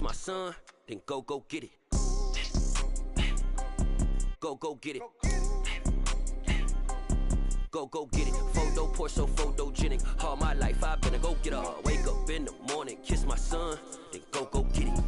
my son, then go get it. Go get it. Go get it. Photo poor, so photogenic. All my life I've been a go getter. Wake up in the morning, kiss my son, then go get it.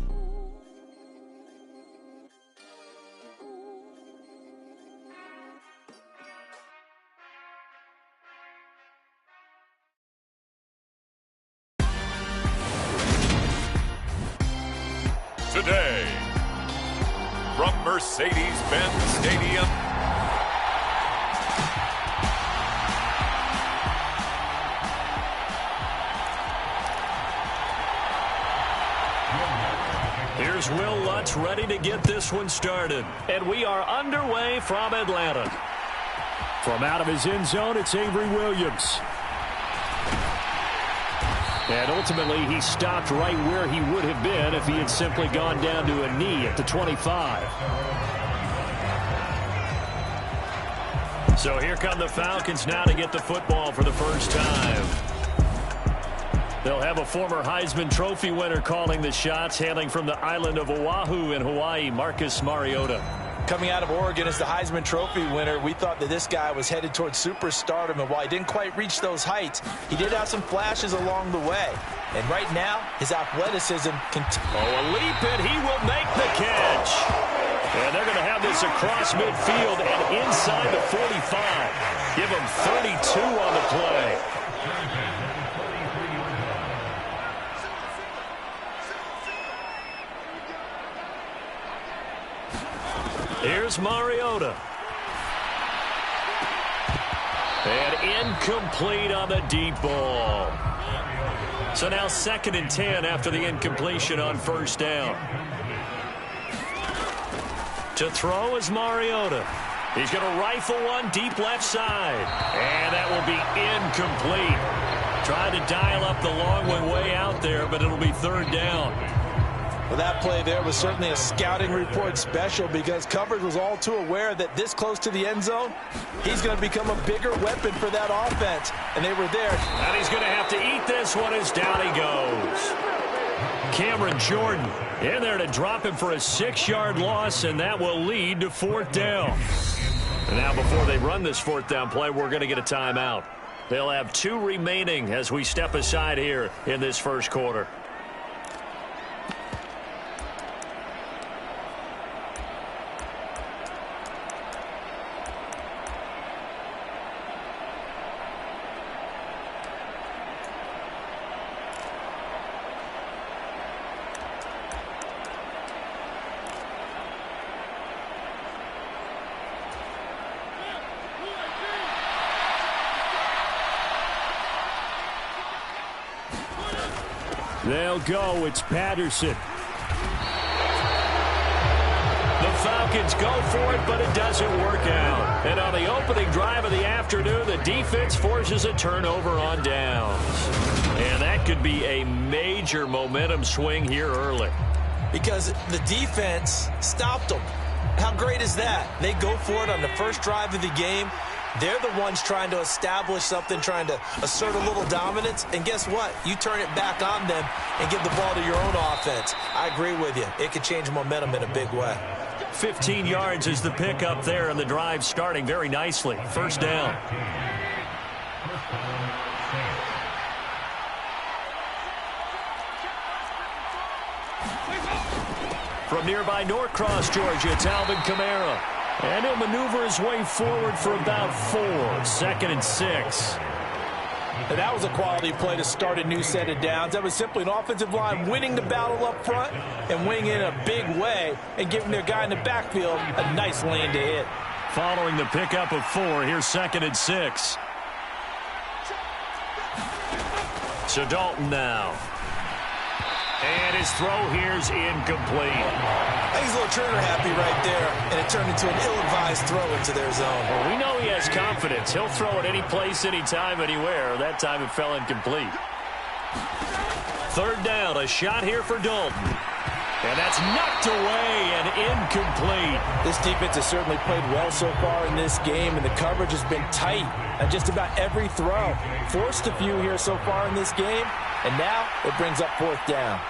Today, from Mercedes-Benz Stadium, here's Will Lutz ready to get this one started. And we are underway from Atlanta. From out of his end zone, it's Avery Williams. And ultimately, he stopped right where he would have been if he had simply gone down to a knee at the 25. So here come the Falcons now to get the football for the first time. They'll have a former Heisman Trophy winner calling the shots, hailing from the island of Oahu in Hawaii, Marcus Mariota. Coming out of Oregon as the Heisman Trophy winner, we thought that this guy was headed towards superstardom, and while he didn't quite reach those heights, he did have some flashes along the way. And right now, his athleticism continues. Oh, a leap, and he will make the catch. And they're going to have this across midfield and inside the 45. Give him 32 on the play. Here's Mariota. And incomplete on the deep ball. So now 2nd and 10 after the incompletion on first down. To throw is Mariota. He's going to rifle one deep left side. And that will be incomplete. Trying to dial up the long one way out there, but it'll be 3rd down. Well, that play there was certainly a scouting report special because coverage was all too aware that this close to the end zone, he's going to become a bigger weapon for that offense. And they were there. And he's going to have to eat this one as down he goes. Cameron Jordan in there to drop him for a 6-yard loss, and that will lead to 4th down. And now before they run this 4th down play, we're going to get a timeout. They'll have 2 remaining as we step aside here in this first quarter. They'll go. It's Patterson. The Falcons go for it, but it doesn't work out. And on the opening drive of the afternoon, the defense forces a turnover on downs. And that could be a major momentum swing here early. Because the defense stopped them. How great is that? They go for it on the first drive of the game. They're the ones trying to establish something, trying to assert a little dominance. And guess what? You turn it back on them and give the ball to your own offense. I agree with you. It could change momentum in a big way. 15 yards is the pickup there, and the drive starting very nicely. 1st down. From nearby Norcross, Georgia, it's Alvin Kamara. And he'll maneuver his way forward for about 4. 2nd and 6. And that was a quality play to start a new set of downs. That was simply an offensive line winning the battle up front and winning in a big way and giving their guy in the backfield a nice lane to hit. Following the pickup of 4, here's 2nd and 6. So Dalton now. And his throw here's incomplete. I think he's a little trigger happy right there, and it turned into an ill-advised throw into their zone. Well, we know he has confidence. He'll throw it any place, anytime, anywhere. That time it fell incomplete. 3rd down, a shot here for Dalton. And that's knocked away and incomplete. This defense has certainly played well so far in this game, and the coverage has been tight on just about every throw. Forced a few here so far in this game, and now it brings up 4th down.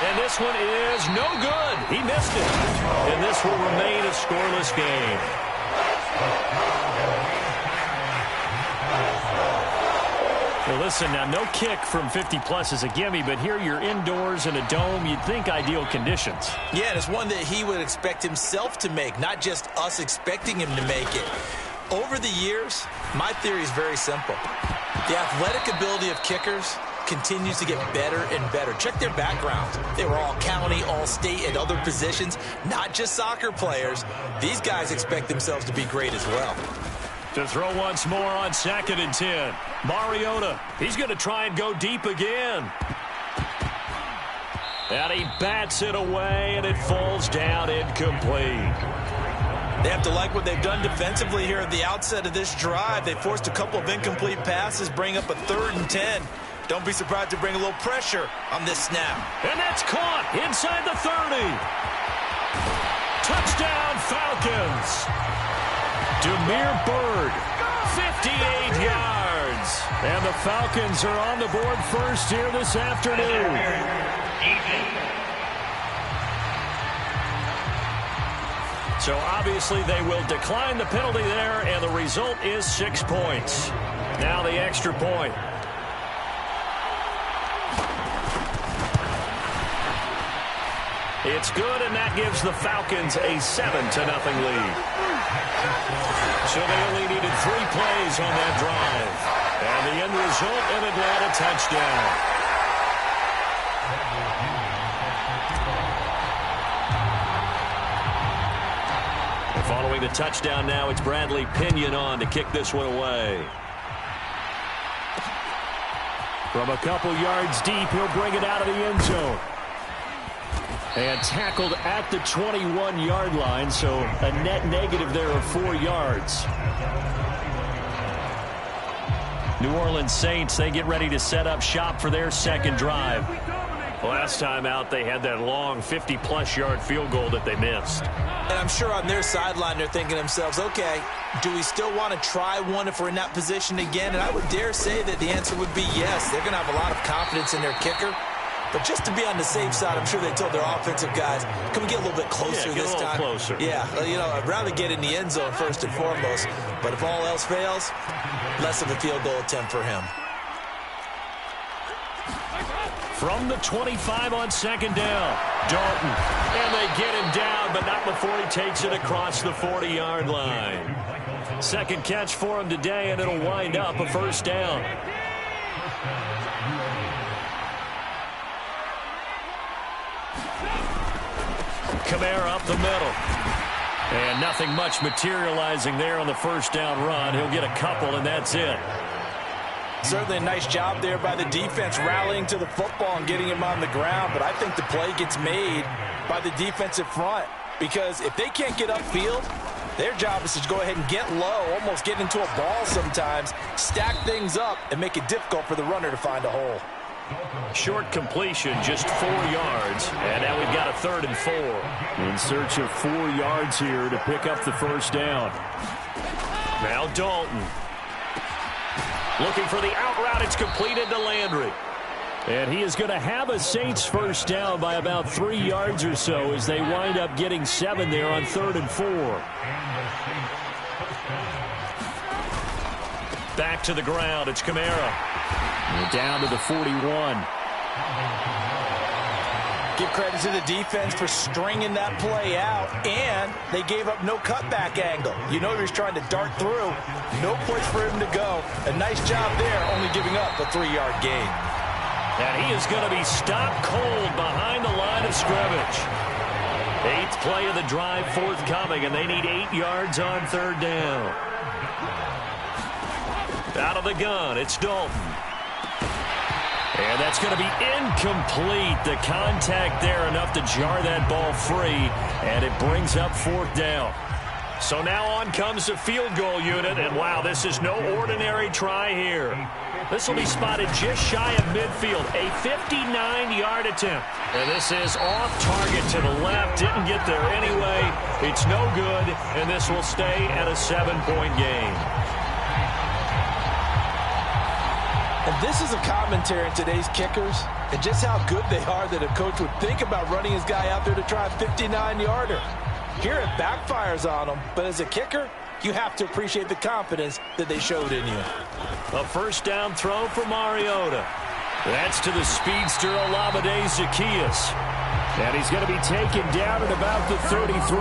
And this one is no good. He missed it. And this will remain a scoreless game. Well, listen, now no kick from 50-plus is a gimme, but here you're indoors in a dome. You'd think ideal conditions. Yeah, and it's one that he would expect himself to make, not just us expecting him to make it. Over the years, my theory is very simple. The athletic ability of kickers continues to get better and better. Check their backgrounds. They were all county, all state, at other positions, not just soccer players. These guys expect themselves to be great as well. To throw once more on 2nd and 10. Mariota, he's going to try and go deep again. And he bats it away, and it falls down incomplete. They have to like what they've done defensively here at the outset of this drive. They forced a couple of incomplete passes, bring up a 3rd and 10. Don't be surprised to bring a little pressure on this snap. And that's caught inside the 30. Touchdown, Falcons. Demir Bird, 58 yards. And the Falcons are on the board first here this afternoon. So obviously they will decline the penalty there, and the result is 6 points. Now the extra point. It's good, and that gives the Falcons a 7-0 lead. So they only needed 3 plays on that drive. And the end result, an Atlanta touchdown. And following the touchdown now, it's Bradley Pinion on to kick this one away. From a couple yards deep, he'll bring it out of the end zone. And tackled at the 21-yard line, so a net negative there of 4 yards. New Orleans Saints, they get ready to set up shop for their second drive. Last time out, they had that long 50-plus yard field goal that they missed. And I'm sure on their sideline they're thinking to themselves, okay, do we still want to try one if we're in that position again? And I would dare say that the answer would be yes. They're going to have a lot of confidence in their kicker. But just to be on the safe side, I'm sure they told their offensive guys, can we get a little bit closer this time? Closer. Yeah, you know, I'd rather get in the end zone first and foremost. But if all else fails, less of a field goal attempt for him. From the 25 on 2nd down, Dalton. And they get him down, but not before he takes it across the 40-yard line. Second catch for him today, and it'll wind up a 1st down. Kamara up the middle. And nothing much materializing there on the 1st down run. He'll get a couple, and that's it. Certainly a nice job there by the defense rallying to the football and getting him on the ground. But I think the play gets made by the defensive front. Because if they can't get upfield, their job is to go ahead and get low, almost get into a ball sometimes, stack things up, and make it difficult for the runner to find a hole. Short completion, just 4 yards. And now we've got a 3rd and 4. In search of 4 yards here to pick up the 1st down. Now Dalton. Looking for the out route. It's completed to Landry. And he is going to have a Saints 1st down by about 3 yards or so as they wind up getting 7 there on 3rd and 4. Back to the ground. It's Kamara. And down to the 41. Give credit to the defense for stringing that play out, and they gave up no cutback angle. You know he was trying to dart through. No place for him to go. A nice job there, only giving up a 3-yard gain. And he is going to be stopped cold behind the line of scrimmage. 8th play of the drive forthcoming, and they need 8 yards on 3rd down. Out of the gun, it's Dalton. And that's going to be incomplete. The contact there enough to jar that ball free, and it brings up 4th down. So now on comes the field goal unit, and wow, this is no ordinary try here. This will be spotted just shy of midfield, a 59-yard attempt. And this is off target to the left, didn't get there anyway. It's no good, and this will stay at a 7-point game. And this is a commentary on today's kickers and just how good they are that a coach would think about running his guy out there to try a 59-yarder. Here it backfires on him, but as a kicker, you have to appreciate the confidence that they showed in you. A first down throw for Mariota. That's to the speedster Olamide Zaccheaus. And he's going to be taken down at about the 33.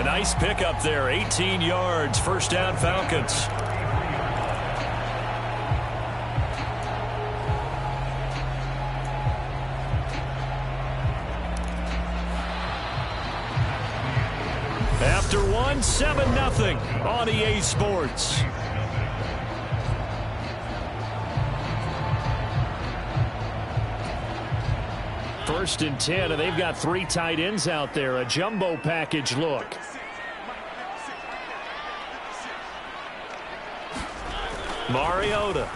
A nice pickup there, 18 yards, first down Falcons. After one, 7-0 on EA Sports. First and 10, and they've got 3 tight ends out there. A jumbo package look. Mariota.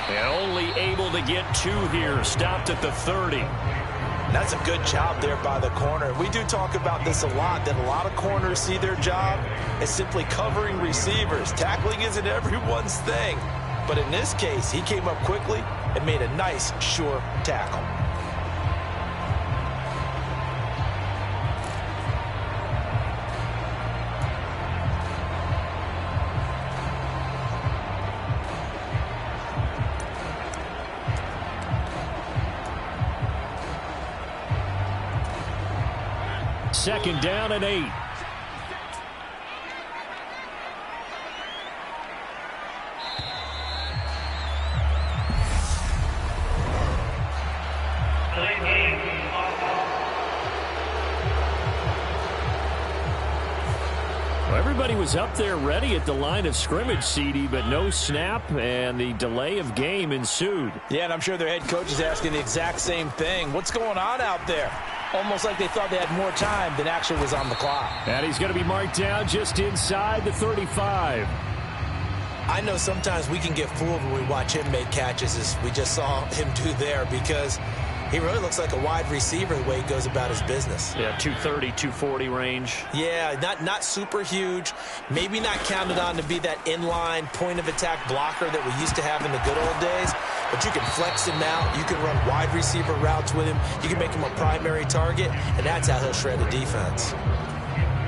And only able to get 2 here. Stopped at the 30. That's a good job there by the corner. We do talk about this a lot, that a lot of corners see their job as simply covering receivers. Tackling isn't everyone's thing. But in this case, he came up quickly and made a nice, sure tackle. Second down and 8. Everybody was up there ready at the line of scrimmage, CD, but no snap, and the delay of game ensued. Yeah, and I'm sure their head coach is asking the exact same thing. What's going on out there? Almost like they thought they had more time than actually was on the clock. And he's going to be marked down just inside the 35. I know sometimes we can get fooled when we watch him make catches, as we just saw him do there, because he really looks like a wide receiver the way he goes about his business. Yeah, 230, 240 range. Yeah, not super huge. Maybe not counted on to be that inline point-of-attack blocker that we used to have in the good old days. But you can flex him out. You can run wide receiver routes with him. You can make him a primary target, and that's how he'll shred a defense.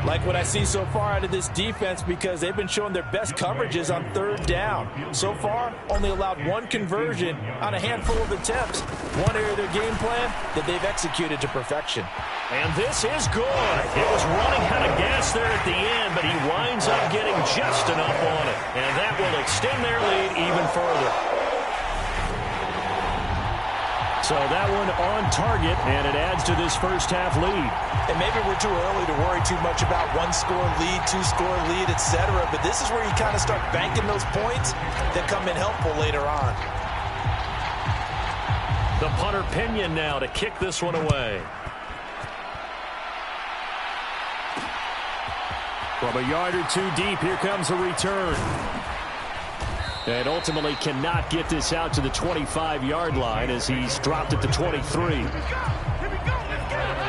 Like what I see so far out of this defense, because they've been showing their best coverages on third down. So far, only allowed 1 conversion on a handful of attempts. One area of their game plan that they've executed to perfection. And this is good. It was running out of gas there at the end, but he winds up getting just enough on it. And that will extend their lead even further. So that one on target, and it adds to this first half lead. And maybe we're too early to worry too much about 1-score lead, 2-score lead, etc. But this is where you kind of start banking those points that come in helpful later on. The punter Pinion now to kick this one away. From a yard or 2 deep, here comes a return. And ultimately cannot get this out to the 25-yard line as he's dropped at the 23.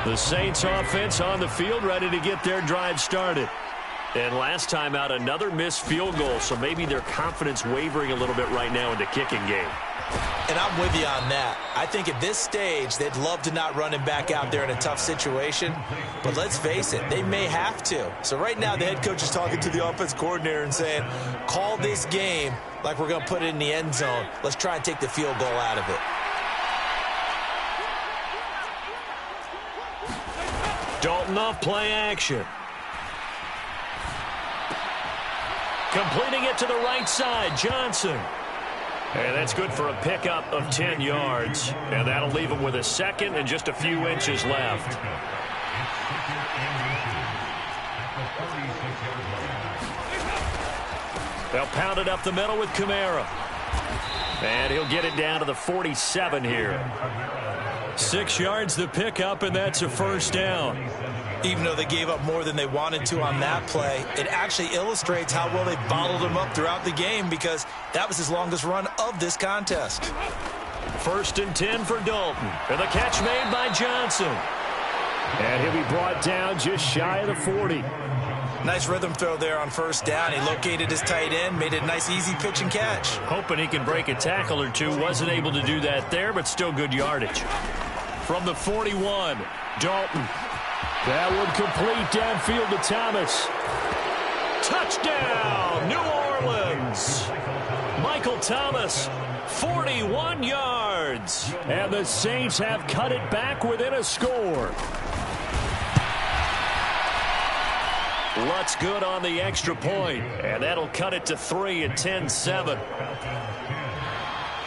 The Saints offense on the field ready to get their drive started. And last time out, another missed field goal, so maybe their confidence wavering a little bit right now in the kicking game. And I'm with you on that. I think at this stage, they'd love to not run him back out there in a tough situation. But let's face it, they may have to. So right now, the head coach is talking to the offense coordinator and saying, call this game like we're going to put it in the end zone. Let's try and take the field goal out of it. Dalton off play action. Completing it to the right side, Johnson. And that's good for a pickup of 10 yards. And that'll leave him with a second and just a few inches left. They'll pound it up the middle with Kamara. And he'll get it down to the 47 here. 6 yards the pickup, and that's a first down. Even though they gave up more than they wanted to on that play, it actually illustrates how well they bottled him up throughout the game, because that was his longest run of this contest. First and 10 for Dalton. And the catch made by Johnson. And he'll be brought down just shy of the 40. Nice rhythm throw there on first down. He located his tight end, made it a nice easy pitch and catch. Hoping he can break a tackle or two. Wasn't able to do that there, but still good yardage. From the 41, Dalton. That would complete downfield to Thomas. Touchdown, New Orleans. Michael Thomas, 41 yards. And the Saints have cut it back within a score. Lutz good on the extra point, and that'll cut it to 3 at 10-7.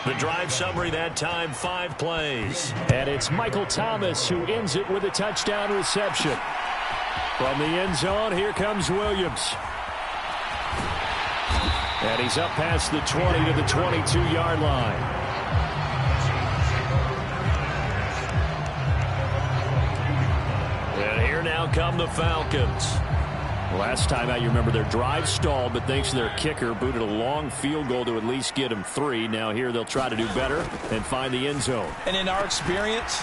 The drive summary that time, 5 plays. And it's Michael Thomas who ends it with a touchdown reception. From the end zone, here comes Williams. And he's up past the 20 to the 22-yard line. And here now come the Falcons. Last time out, you remember their drive stalled, but thanks to their kicker, booted a long field goal to at least get them 3. Now here they'll try to do better and find the end zone. And in our experience,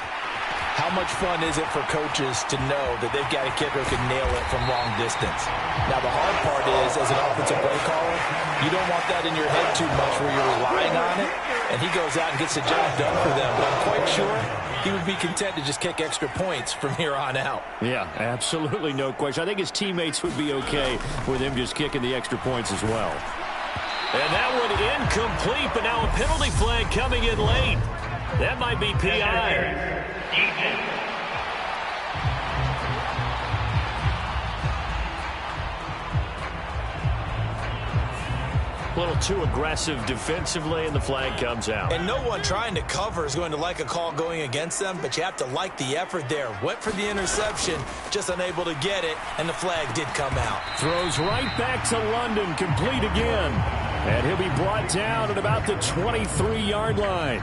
how much fun is it for coaches to know that they've got a kicker who can nail it from long distance? Now, the hard part is, as an offensive play caller, you don't want that in your head too much where you're relying on it, and he goes out and gets the job done for them. But I'm quite sure he would be content to just kick extra points from here on out. Yeah, absolutely no question. I think his teammates would be okay with him just kicking the extra points as well. And that one incomplete, but now a penalty flag coming in late. That might be PI. A little too aggressive defensively, and the flag comes out. And no one trying to cover is going to like a call going against them, but you have to like the effort there. Went for the interception, just unable to get it, and the flag did come out. Throws right back to London, complete again. And he'll be brought down at about the 23-yard line.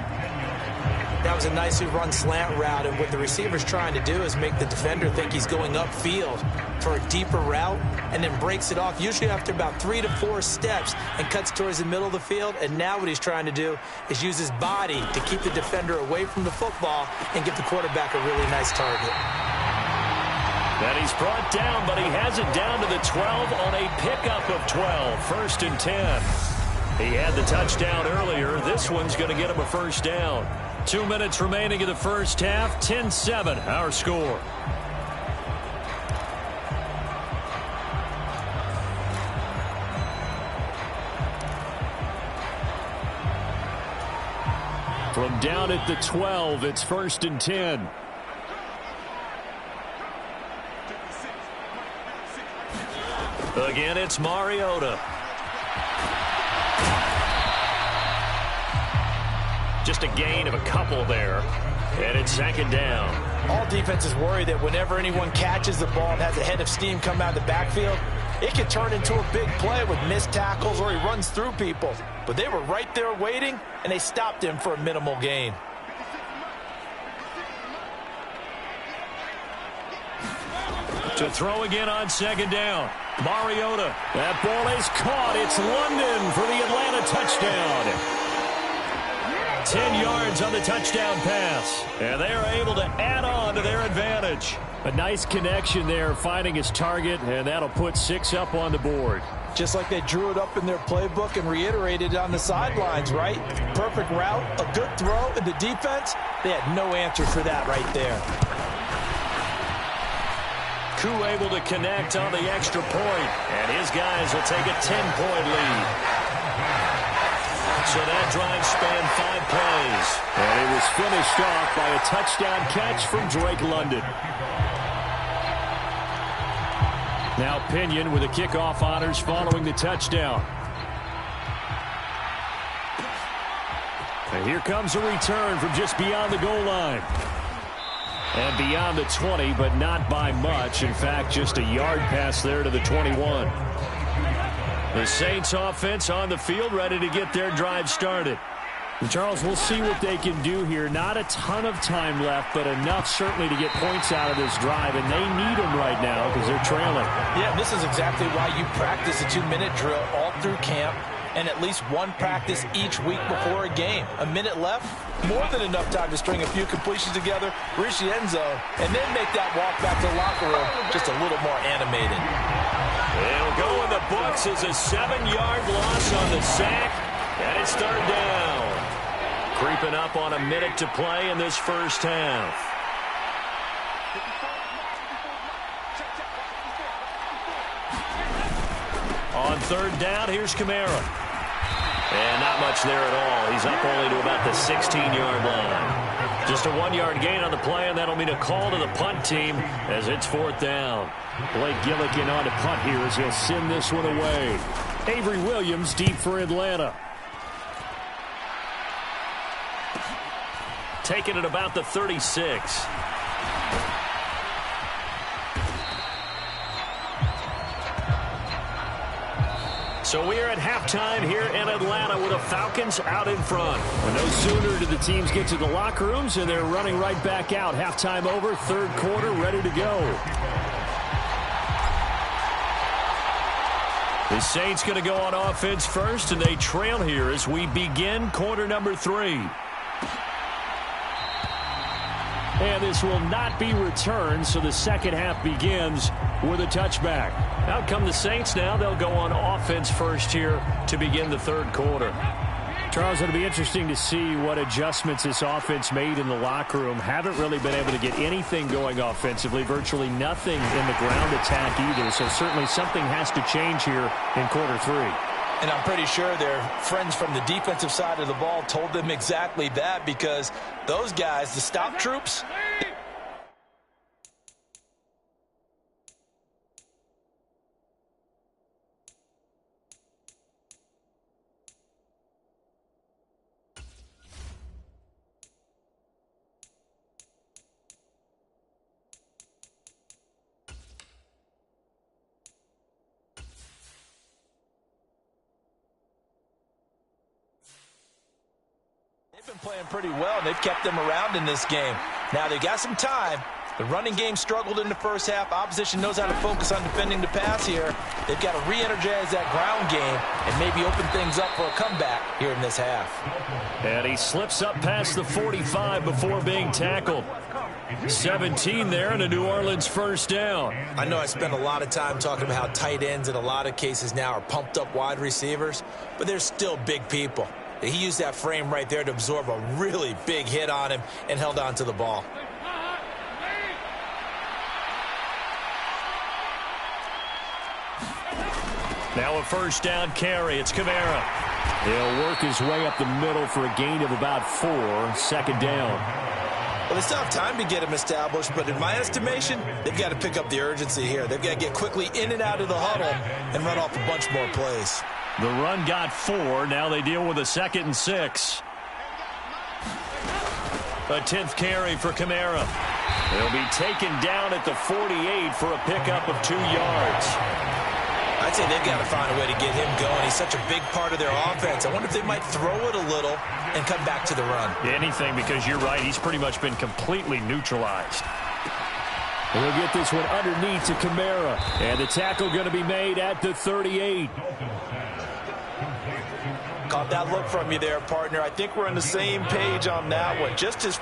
That was a nicely run slant route, and what the receiver's trying to do is make the defender think he's going upfield for a deeper route and then breaks it off, usually after about 3 to 4 steps, and cuts towards the middle of the field. And now what he's trying to do is use his body to keep the defender away from the football and give the quarterback a really nice target. And he's brought down, but he has it down to the 12 on a pickup of 12. 1st and 10. He had the touchdown earlier. This one's going to get him a first down. 2 minutes remaining in the first half. 10-7, our score. From down at the 12, it's 1st and 10. Again, it's Mariota. Just a gain of a couple there. And it's 2nd down. All defenses worry that whenever anyone catches the ball and has a head of steam come out of the backfield, it can turn into a big play with missed tackles or he runs through people. But they were right there waiting, and they stopped him for a minimal gain. To throw again on 2nd down. Mariota. That ball is caught. It's London for the Atlanta touchdown. 10 yards on the touchdown pass. And they are able to add on to their advantage. A nice connection there, finding his target, and that'll put 6 up on the board. Just like they drew it up in their playbook and reiterated on the sidelines, right? Perfect route, a good throw, and the defense, they had no answer for that right there. Koo able to connect on the extra point, and his guys will take a 10-point lead. So that drive spanned 5 plays. And it was finished off by a touchdown catch from Drake London. Now Pinion with the kickoff honors following the touchdown. And here comes a return from just beyond the goal line. And beyond the 20, but not by much. In fact, just a yard pass there to the 21. The Saints offense on the field, ready to get their drive started. And Charles, we'll see what they can do here. Not a ton of time left, but enough certainly to get points out of this drive, and they need them right now because they're trailing. Yeah, this is exactly why you practice a 2-minute drill all through camp and at least one practice each week before a game. A minute left, more than enough time to string a few completions together, reach the end zone, and then make that walk back to the locker room just a little more animated. It'll go in the books as a 7-yard loss on the sack, and it's third down. Creeping up on a minute to play in this first half. On third down, here's Kamara. And not much there at all. He's up only to about the 16-yard line. Just a 1-yard gain on the play, and that'll mean a call to the punt team as it's fourth down. Blake Gillikin on to punt here as he'll send this one away. Avery Williams deep for Atlanta. Taking it about the 36. So we are at halftime here in Atlanta with the Falcons out in front. And no sooner do the teams get to the locker rooms and they're running right back out. Halftime over, third quarter, ready to go. The Saints going to go on offense first, and they trail here as we begin quarter number 3. And this will not be returned, so the second half begins with a touchback. Out come the Saints now. They'll go on offense first here to begin the third quarter. Charles, it'll be interesting to see what adjustments this offense made in the locker room. Haven't really been able to get anything going offensively, virtually nothing in the ground attack either. So certainly something has to change here in quarter 3. And I'm pretty sure their friends from the defensive side of the ball told them exactly that, because those guys, the stop troops, been playing pretty well, and they've kept them around in this game. Now they got some time. The running game struggled in the first half. Opposition knows how to focus on defending the pass here. They've got to re-energize that ground game and maybe open things up for a comeback here in this half. And he slips up past the 45 before being tackled. 17 there and a New Orleans first down. I know I spent a lot of time talking about how tight ends in a lot of cases now are pumped up wide receivers, but they're still big people. He used that frame right there to absorb a really big hit on him and held on to the ball. Now a first down carry. It's Kamara. He'll work his way up the middle for a gain of about 4. Second down. Well, they still have time to get him established, but in my estimation, they've got to pick up the urgency here. They've got to get quickly in and out of the huddle and run off a bunch more plays. The run got 4. Now they deal with a 2nd and 6. A 10th carry for Kamara. He'll be taken down at the 48 for a pickup of 2 yards. I'd say they've got to find a way to get him going. He's such a big part of their offense. I wonder if they might throw it a little and come back to the run. Anything, because you're right. He's pretty much been completely neutralized. And we'll get this one underneath to Kamara. And the tackle going to be made at the 38. Caught that look from you there, partner. I think we're on the same page on that one. Just his